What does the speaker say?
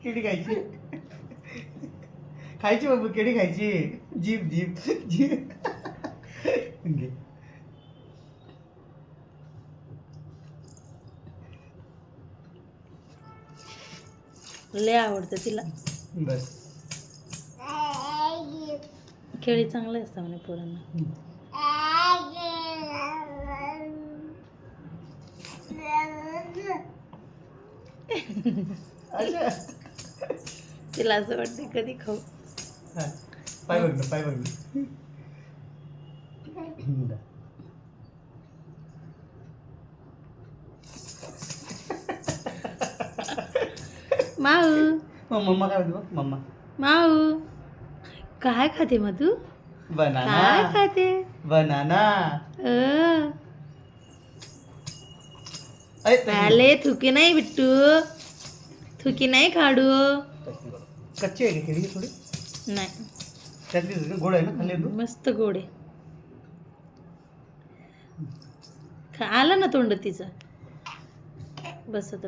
केळी खायची, खायची बाबू, केळी खायची. जीभ जीभ जीभ घे. लय आवडतं तिला. बस. केळी चांगले असतं म्हणे पोरांना. अच्छा. तिला असं वाटतं कधी खाऊ. हा. पाय बघ ना, पाय बघ ना. माऊ मग मम्मा काय म्हणते बघ, मम्मा. माऊ काय खाते मग तू? बनाना. काय खाते? बनाना. पहले थुकी नाही बिट्टू, थुकी नाही खाडू. कच्ची आहे का केळी थोडी? नाही, त्यातली गोड आहे ना, खाल्ली तू? मस्त गोड आहे. आला ना तोंड तिचं. बस आता